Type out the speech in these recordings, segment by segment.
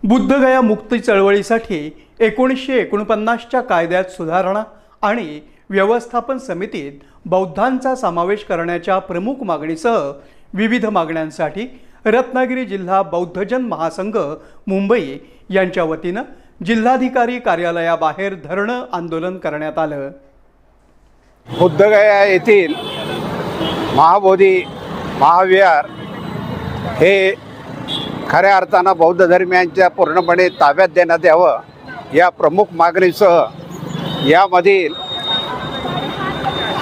बुद्धगया मुक्ती चळवळीसाठी 1949च्या कायद्यात सुधारणा आणि व्यवस्थापन समितीत बौद्धांचा समावेश करण्याच्या प्रमुख मागणीसह विविध मागण्यांसाठी रत्नागिरी जिल्हा बौद्धजन महासंघ मुंबई यांच्या वतीनं जिल्हाधिकारी कार्यालयाबाहेर धरणं आंदोलन करण्यात आलं। बुद्धगया येथील महाबोधी महाविहार हे खऱ्या अर्थानं बौद्ध धर्मियांच्या पूर्णपणे ताब्यात देण्यात यावं या प्रमुख मागणीसह यामधील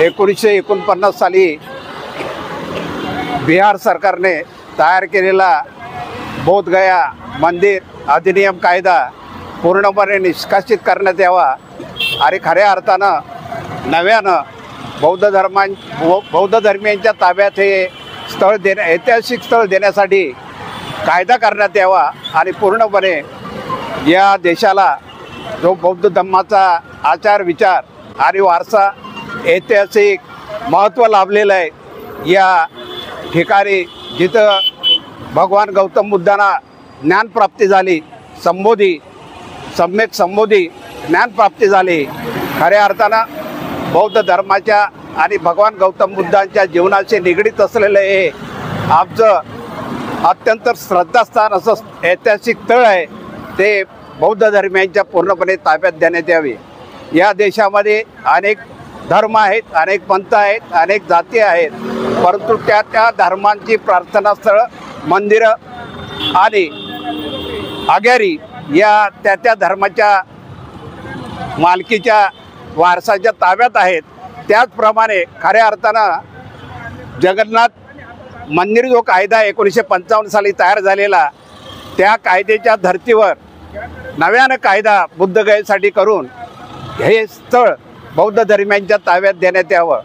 1949 साली बिहार सरकारने तयार केलेला बोधगया मंदिर अधिनियम कायदा पूर्णपणे निष्कासित करण्यात यावा आणि खऱ्या अर्थानं नव्यानं बौद्ध धर्मियांच्या ताब्यात हे स्थळ ऐतिहासिक स्थळ देण्यासाठी कायदा करण्यात यावा आणि पूर्णपणे या देशाला जो बौद्ध धर्माचा आचार विचार आणि वारसा ऐतिहासिक महत्त्व लाभलेलं आहे या ठिकाणी जिथं भगवान गौतम बुद्धांना ज्ञानप्राप्ती झाली सम्यक संबोधी ज्ञानप्राप्ती झाली खऱ्या अर्थानं बौद्ध धर्माच्या आणि भगवान गौतम बुद्धांच्या जीवनाशी निगडीत असलेलं हे आमचं अत्यंत श्रद्धास्थान असं ऐतिहासिक स्थळ आहे ते बौद्ध धर्मियांच्या पूर्णपणे ताब्यात देण्यात यावे। या देशामध्ये अनेक धर्म आहेत, अनेक पंथ आहेत, अनेक जाती आहेत, परंतु त्या धर्मांची प्रार्थनास्थळं मंदिरं आणि आग्यारी या त्या धर्माच्या मालकीच्या वारसाच्या ताब्यात आहेत। त्याचप्रमाणे खऱ्या अर्थानं जगन्नाथ मंदिर जो कायदा 1955 साली तयार झालेला त्या कायद्याच्या धर्तीवर नव्यानं कायदा बुद्धगयेसाठी करून हे स्थळ बौद्ध धर्मियांच्या ताब्यात देण्यात यावं।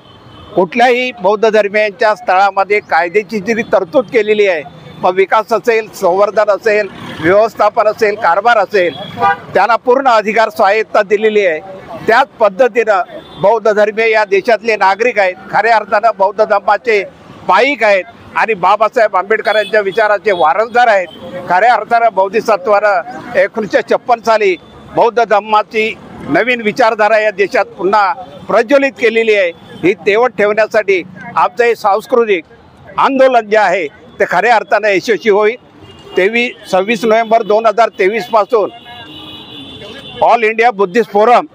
कुठल्याही बौद्ध धर्मियांच्या स्थळामध्ये कायद्याची जी तरतूद केलेली आहे मग विकास असेल, संवर्धन असेल, व्यवस्थापन असेल, कारभार असेल त्यांना पूर्ण अधिकार स्वायत्ता दिलेली आहे। त्याच पद्धतीनं बौद्ध धर्मीय या देशातले नागरिक आहेत, खऱ्या अर्थानं बौद्ध धर्माचे पाईक आहेत आणि बाबासाहेब आंबेडकरांच्या विचाराचे वारसदार आहेत। खऱ्या अर्थानं बोधिसत्वानं 1956 साली बौद्ध धर्माची नवीन विचारधारा या देशात पुन्हा प्रज्वलित केलेली आहे। ही तेवत ठेवण्यासाठी आमचं हे सांस्कृतिक आंदोलन जे आहे ते खऱ्या अर्थानं यशस्वी होईल। 26 नोव्हेंबर 2023 पासून ऑल इंडिया बुद्धिस्ट फोरम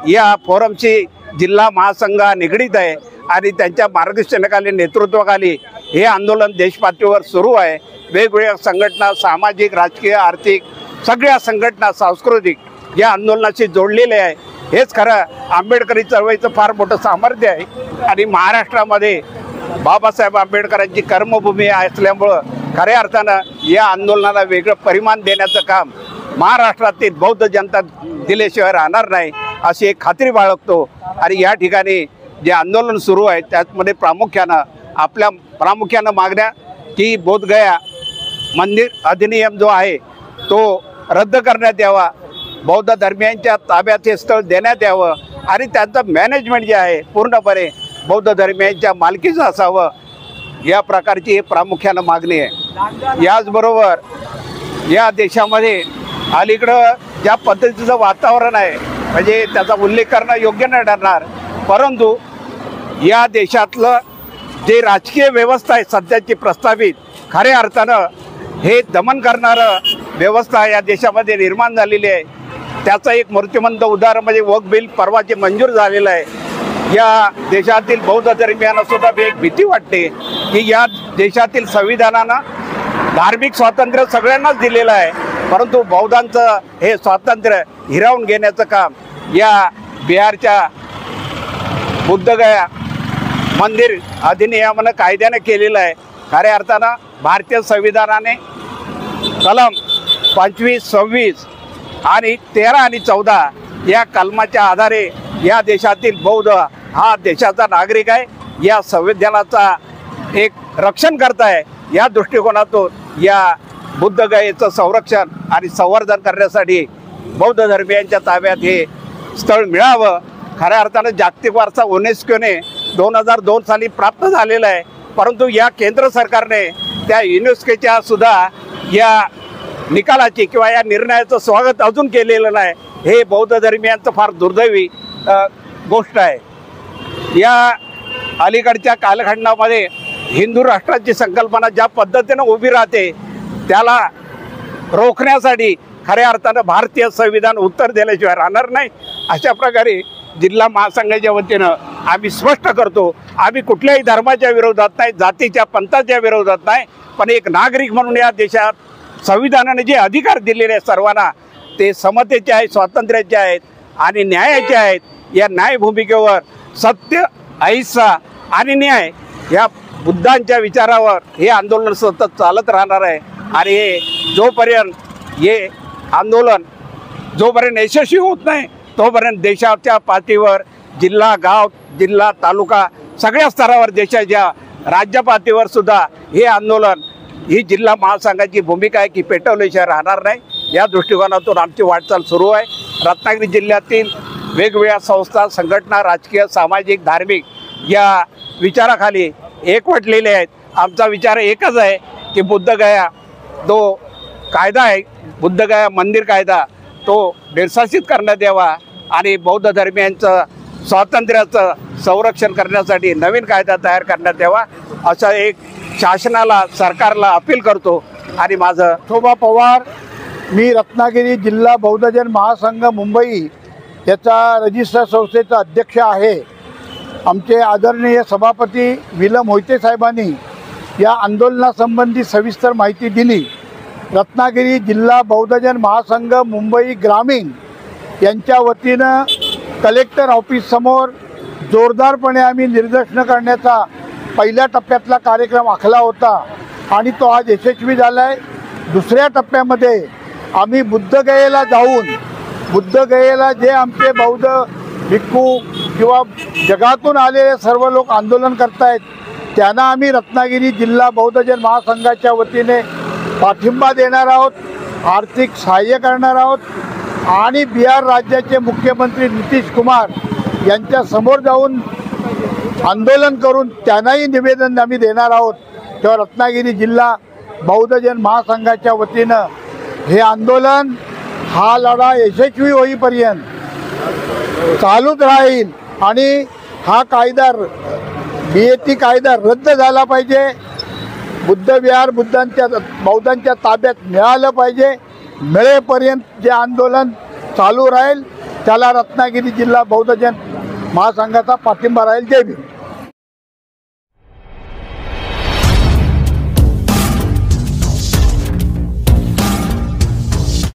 या फोरमची जिल्हा महासंघ निगडीत आहे आणि त्यांच्या मार्गदर्शनाखाली नेतृत्वाखाली हे आंदोलन देशपातळीवर सुरू आहे। वेगवेगळ्या संघटना सामाजिक, राजकीय, आर्थिक सगळ्या संघटना सांस्कृतिक या आंदोलनाशी जोडलेले आहे। हेच खरं आंबेडकरी चळवळीचं फार मोठं सामर्थ्य आहे आणि महाराष्ट्रामध्ये बाबासाहेब आंबेडकरांची कर्मभूमी असल्यामुळं खऱ्या अर्थानं या आंदोलनाला वेगळं परिमाण देण्याचं काम महाराष्ट्रातील बौद्ध जनता दिल्याशिवाय राहणार नाही अशी एक खात्री बाळगतो। आणि या ठिकाणी जे आंदोलन सुरू आहे त्यामध्ये प्रामुख्यानं मागण्या की बोधगया मंदिर अधिनियम जो आहे तो रद्द करण्यात यावा, बौद्ध धर्मियांच्या ताब्यात हे स्थळ देण्यात यावं आणि त्यांचं मॅनेजमेंट जे आहे पूर्णपणे बौद्ध धर्मियांच्या मालकीचं असावं या प्रकारची प्रामुख्यानं मागणी आहे। याचबरोबर या देशामध्ये अलीकडं ज्या पद्धतीचं वातावरण आहे म्हणजे त्याचा उल्लेख करणं योग्य नाही ठरणार, परंतु या देशातलं जे राजकीय व्यवस्था आहे सध्याची प्रस्तावित खऱ्या अर्थानं हे दमन करणारं व्यवस्था या देशामध्ये निर्माण झालेली आहे। त्याचं एक मूर्तिमंत उदाहरण म्हणजे वक्फ बिल परवाचे मंजूर झालेलं आहे। या देशातील बौद्ध धर्मियांना सुद्धा एक भीती वाटते की या देशातील संविधानानं धार्मिक स्वातंत्र्य सगळ्यांनाच दिलेलं आहे, परंतु बौद्धांचं हे स्वातंत्र्य हिरावून घेण्याचं काम या बिहारच्या बुद्धगया मंदिर अधिनियमानं कायद्यानं केलेलं आहे। खऱ्या अर्थानं भारतीय संविधानाने कलम 25, 26 आणि 13 आणि 14 या कलमाच्या आधारे या देशातील बौद्ध हा देशाचा नागरिक आहे, या संविधानाचा एक रक्षण करताय। या दृष्टिकोनातून या बुद्धगयेचं संरक्षण आणि संवर्धन करण्यासाठी बौद्ध धर्मियांच्या ताब्यात हे स्थळ मिळावं। खऱ्या अर्थानं जागतिक वारसा युनेस्कोने 2002 साली प्राप्त झालेला आहे, परंतु या केंद्र सरकारने त्या युनेस्कोच्या सुद्धा या निकालाची किंवा या निर्णयाचं स्वागत अजून केलेलं नाही, हे बौद्ध धर्मियांचं फार दुर्दैवी गोष्ट आहे। या अलीकडच्या कालखंडामध्ये हिंदू राष्ट्राची संकल्पना ज्या पद्धतीनं उभी राहते त्याला रोखण्यासाठी खऱ्या अर्थानं भारतीय संविधान उत्तर दिल्याशिवाय राहणार नाही। अशा प्रकारे जिल्हा महासंघाच्या वतीनं आम्ही स्पष्ट करतो, आम्ही कुठल्याही धर्माच्या विरोधात नाही, जातीच्या पंथाच्या विरोधात नाही, पण एक नागरिक म्हणून या देशात संविधानाने जे अधिकार दिलेले आहेत सर्वांना ते समतेचे आहेत, स्वातंत्र्याचे आहेत आणि न्यायाचे आहेत। या न्याय भूमिकेवर सत्य, अहिंसा आणि न्याय या बुद्धांच्या विचारावर हे आंदोलन सतत चालत राहणार आहे। आणि हे जोपर्यंत हे आंदोलन जोपर्यंत यशस्वी होत नाही तोपर्यंत देशाच्या पातळीवर जिल्हा, गाव, जिल्हा, तालुका सगळ्या स्तरावर देशाच्या राज्य पातळीवर सुद्धा हे आंदोलन, ही जिल्हा महासंघाची भूमिका आहे की पेटवल्याशिवाय राहणार नाही। या दृष्टिकोनातून आमची वाटचाल सुरू आहे। रत्नागिरी जिल्ह्यातील वेगवेगळ्या संस्था, संघटना, राजकीय, सामाजिक, धार्मिक या विचाराखाली एकवटलेले आहेत। आमचा विचार एकच आहे की बुद्धगया जो कायदा आहे, बुद्धगया मंदिर कायदा, तो निर्शासित करण्यात यावा आणि बौद्ध धर्मियांचं स्वातंत्र्याचं संरक्षण करण्यासाठी नवीन कायदा तयार करण्यात यावा असं एक शासनाला, सरकारला अपील करतो। आणि माझं शोभा पवार, मी रत्नागिरी जिल्हा बौद्धजन महासंघ मुंबई याचा रजिस्टर संस्थेचा अध्यक्ष आहे। आमचे आदरणीय सभापती विलम मोहिते साहेबांनी या आंदोलनासंबंधी सविस्तर माहिती दिली। रत्नागिरी जिल्हा बौद्धजन महासंघ मुंबई ग्रामीण यांच्या वतीनं कलेक्टर ऑफिससमोर जोरदारपणे आम्ही निदर्शनं करण्याचा पहिल्या टप्प्यातला कार्यक्रम आखला होता आणि तो आज यशस्वी झाला आहे। दुसऱ्या टप्प्यामध्ये आम्ही बुद्धगयेला जाऊन, बुद्धगयेला जे आमचे बौद्ध भिक्खू किंवा जगातून आलेले सर्व लोक आंदोलन करतायत त्यांना आम्ही रत्नागिरी जिल्हा बौद्धजन महासंघाच्या वतीने पाठिंबा देणार आहोत, आर्थिक सहाय्य करणार आहोत आणि बिहार राज्याचे मुख्यमंत्री नितीश कुमार यांच्या समोर जाऊन आंदोलन करून त्यांनाही निवेदन आम्ही देणार आहोत। तेव्हा रत्नागिरी जिल्हा बौद्धजन महासंघाच्या वतीनं हे आंदोलन, हा लढा यशस्वी होईपर्यंत चालूच राहील आणि हा कायदा BAT कायदा रद्द झाला पाहिजे, बुद्धविहार बौद्धांच्या ताब्यात मिळालं पाहिजे, मिळेपर्यंत जे आंदोलन चालू राहील त्याला रत्नागिरी जिल्हा बौद्धजन महासंघाचा पाठिंबा राहील। जय भीम।